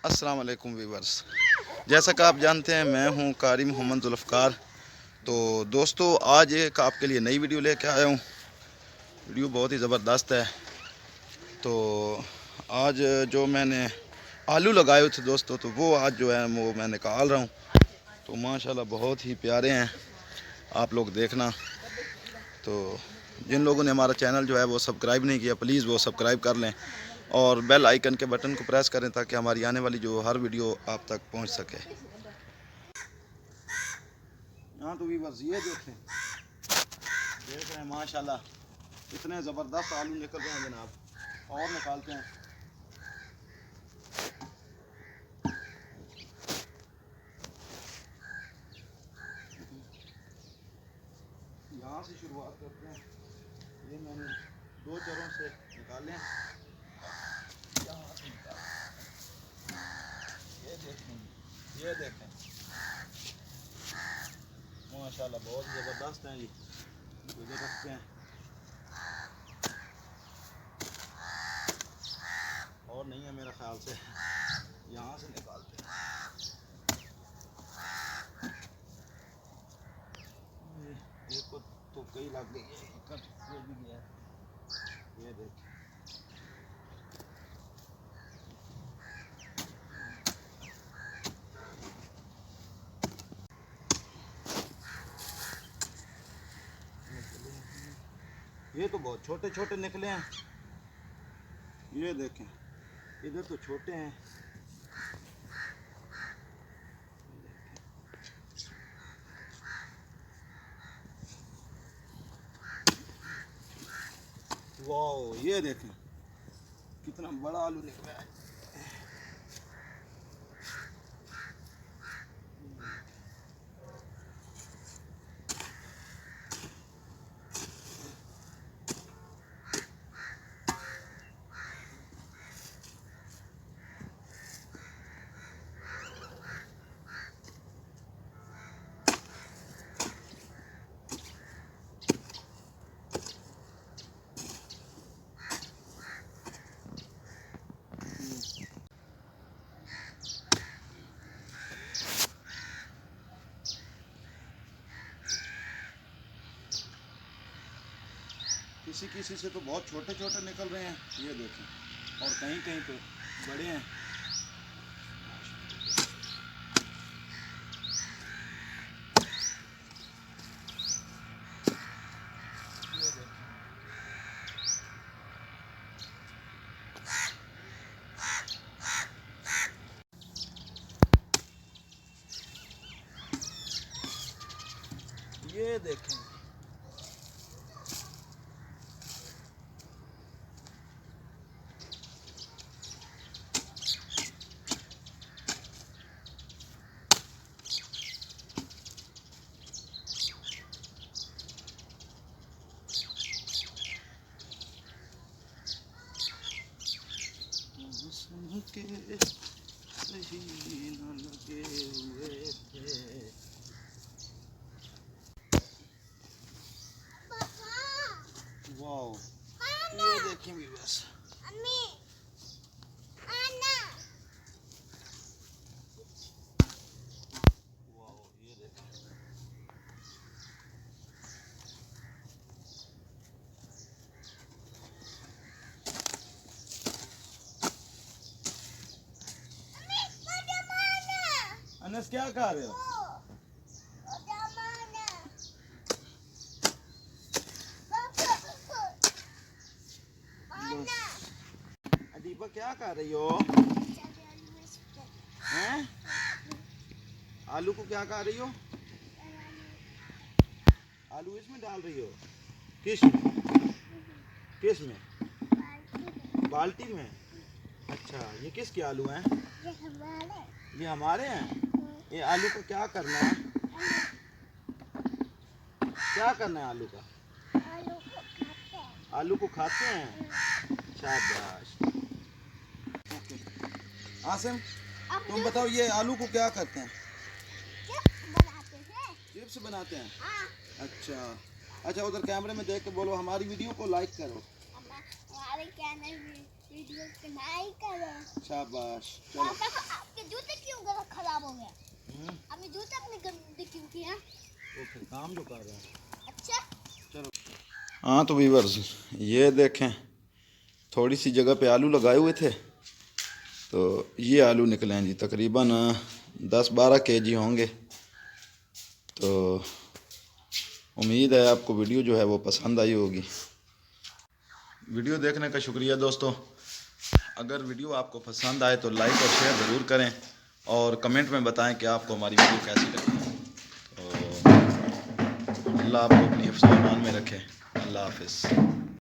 अस्सलाम वालेकुम वीवर्स। जैसा कि आप जानते हैं मैं हूं कारी मोहम्मद जुल्फ़कार। तो दोस्तों आज एक आपके लिए नई वीडियो लेके आया हूं। वीडियो बहुत ही ज़बरदस्त है। तो आज जो मैंने आलू लगाए थे दोस्तों, तो वो आज जो है वो मैं निकाल रहा हूं। तो माशाल्लाह बहुत ही प्यारे हैं, आप लोग देखना। तो जिन लोगों ने हमारा चैनल जो है वो सब्सक्राइब नहीं किया, प्लीज़ वो सब्सक्राइब कर लें और बेल आइकन के बटन को प्रेस करें ताकि हमारी आने वाली जो हर वीडियो आप तक पहुंच सके। यहाँ तो व्यूअर्स ये देख रहे हैं माशाल्लाह इतने ज़बरदस्त आलू निकल रहे हैं जनाब। और निकालते हैं। यहाँ से शुरुआत करते हैं। ये मैंने 2 चरों से निकाले हैं। यहाँ से निकाल, ये देखें माशाल्लाह बहुत ज़बरदस्त हैं। ये इधर रखते हैं और नहीं है मेरा ख्याल से। यहाँ से निकालते हैं। एक को तो कई लग गई है, ये भी गया है। ये देख, ये तो बहुत छोटे छोटे निकले हैं। ये देखें इधर तो छोटे हैं। वाह, ये देखें कितना बड़ा आलू निकला है। किसी किसी से तो बहुत छोटे छोटे निकल रहे हैं, ये देखें, और कहीं कहीं तो बड़े हैं। ये देखें के सही न लगे हुए थे। वाओ, ये देखें भी बस। वाओ, ये देखें अनस क्या खा रहे हो? अदीबा क्या कर रही हो? हैं? आलू को क्या कर रही हो? आलू इसमें डाल रही हो? किस में? किस में? बाल्टी में। अच्छा, ये किसके आलू हैं? ये हमारे हैं। ये आलू को क्या करना है? क्या करना है आलू का? आलू को खाते हैं। शाबाश। आसिम, तुम बताओ ये आलू को क्या करते हैं? चिप्स बनाते हैं। अच्छा अच्छा, उधर कैमरे में देख के बोलो हमारी वीडियो को लाइक करो। हमारे चैनल वीडियो बनाई करो। शाबाश। चलो पापा को आपके जूते क्यों खराब हो गए? हम्म, आपने जूते अपने गंदे क्यों किया? तो फिर काम जो कर रहे हैं। अच्छा चलो हाँ तो व्यूअर्स ये देखें, थोड़ी सी जगह पे आलू लगाए हुए थे तो ये आलू निकले हैं जी, तकरीबन 10-12 केजी होंगे। तो उम्मीद है आपको वीडियो जो है वो पसंद आई होगी। वीडियो देखने का शुक्रिया दोस्तों। अगर वीडियो आपको पसंद आए तो लाइक और शेयर ज़रूर करें और कमेंट में बताएं कि आपको हमारी वीडियो कैसी लगी। तो अल्लाह आपको अपनी हिफ्ज़-ओ-अमान में रखे। अल्लाह हाफ़िज़।